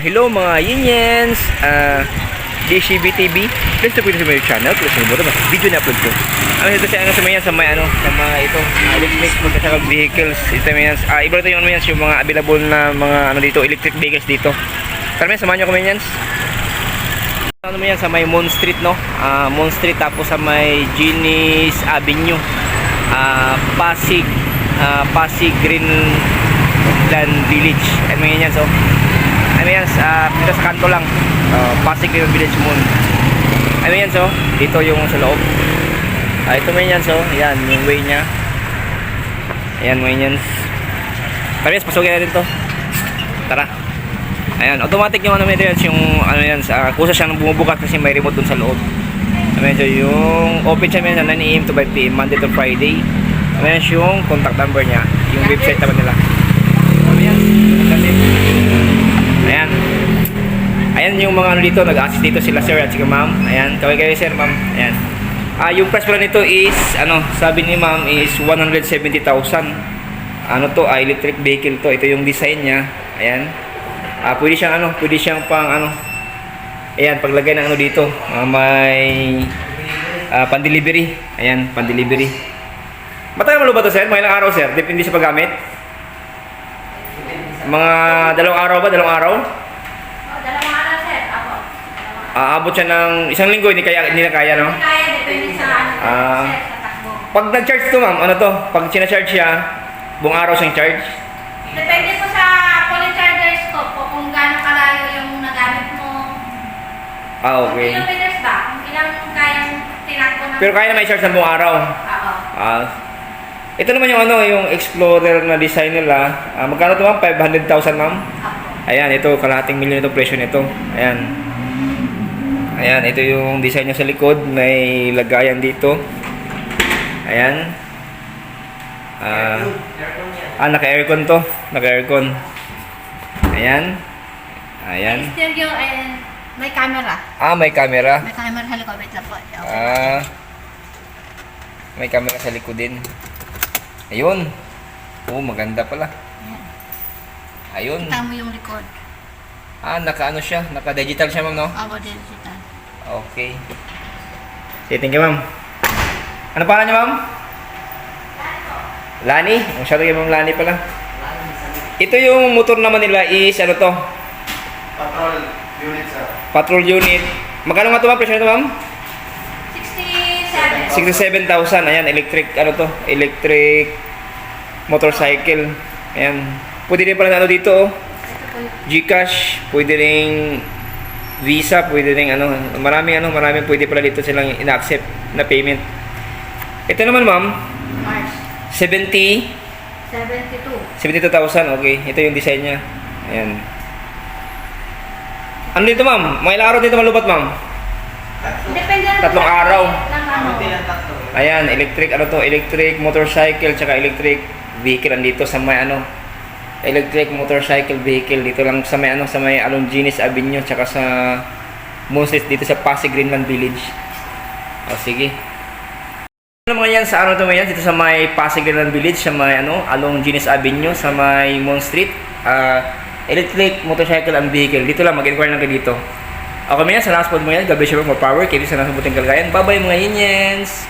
Hello mga Yiniens, DCB TV. Please support sa my channel. Please support sa video na upload ko. Ito siya sa mga ito electric motorcycle vehicles. Ito mga iba ito yung mga available na mga dito electric vehicles dito. Karamihan samahan niyo kami yan. Ano mo yan sa may Moon Street, no? Moon Street, tapos sa may Genis Avenue, Pasig Greenland Village. Ano mo yan, so ano yan, dito sa kanto lang, Pasig Greenland Village Moon. Ano yan, so dito yung sa loob. Ito mo yan, so yan yung way nya. Ayan mo yan. Kami pasugin natin to. Tara. Ayan, automatic yung ano yan, yung ano yan, kusa siyang bumubukas kasi may remote dun sa loob. Medyo yung open siya na 9 AM to 5 PM Monday to Friday. Ayan yung contact number niya, yung website naman nila. Ayan. Ayan yung mga ano dito, nag-assist dito sila sir at sika ma'am. Ayan, kaway sir ma'am. Ayan. Yung price pala nito is ano, sabi ni ma'am is 170,000. Ano to, electric vehicle to. Ito yung design niya. Ayan. Pwede siyang pang ano. Ayan, paglagay ng ano dito, may pan-delivery. Ayan, pan-delivery. Matagal mo ba to sir? Mga ilang araw sir? Depende sa paggamit. Mga dalawang araw ba? Dalawang araw? Dalawang araw sir. Ako. Aabot siya ng isang linggo, hindi na kaya, no? Hindi kaya, depende sa ano sir, sa takbo. Pag nag-charge to ma'am, ano to? Pag sinacharge siya, buong araw siyang charge? Depende po sa fully chargers ko po kung gaano kalayo yung nagamit mo. Okay. Kung kilometers ba? Kung ilang kayang tinakbo ng... Pero kaya na may charge ng buong araw? Oo. Ito naman yung ano, yung Explorer na design nila. Magkano ito ma'am? 500,000 ma'am? Ako. Ayan, ito, kalahating milyon ito presyo nito. Ayan. Ayan, ito yung design niya sa likod. May lagayan dito. Ayan. Naka-aircon to. Naka-aircon. Ayan. Ayan. May stereo and may camera. May camera. May camera sa likod. Wait lang po. May camera sa likod din. Ayun. Maganda pala. Ayun. Kita mo yung likod. Naka-ano siya. Naka-digital siya ma'am, no? Ako digital. Okay. Sige, thank you ma'am. Ano pangalan niya ma'am? Lani? Masyado kayo ma'am Lani pala. Ito yung motor naman nila is ano to? Patrol unit sir. Patrol unit. Magkano nga ito ma'am? Presyo nito ma'am? 67. 67,000. Ayan, electric, ano to? Electric motorcycle. Ayan. Pwede rin pala na ano dito, oh. GCash, pwede rin Visa, pwede rin ano, maraming pwede pala dito silang ina-accept na payment. Ito naman ma'am, March. 72,000. 72. Okay. Ito yung design niya. Ayan. Ano dito ma'am? Mga ilang araw dito malubat ma'am? Depende na Tatlong araw. Lang ano. Konti lang tatlo. Ayan, electric ano to, electric motorcycle tsaka electric vehicle andito sa may ano, electric motorcycle vehicle dito lang sa may ano, sa may Genis Avenue tsaka sa Moon Street dito sa Pasig Greenland Village. Sige. Ano mga yan sa ano to yan dito sa may Pasig Greenland Village sa may ano, Genis Avenue sa may Moon Street. Electric motorcycle and vehicle. Dito lang mag-inquire lang kayo dito. Okay mga yan, sa last pod mo yan, God bless you, more power, kayo sa nasa buting kalagayan. Bye bye mga Yiniens!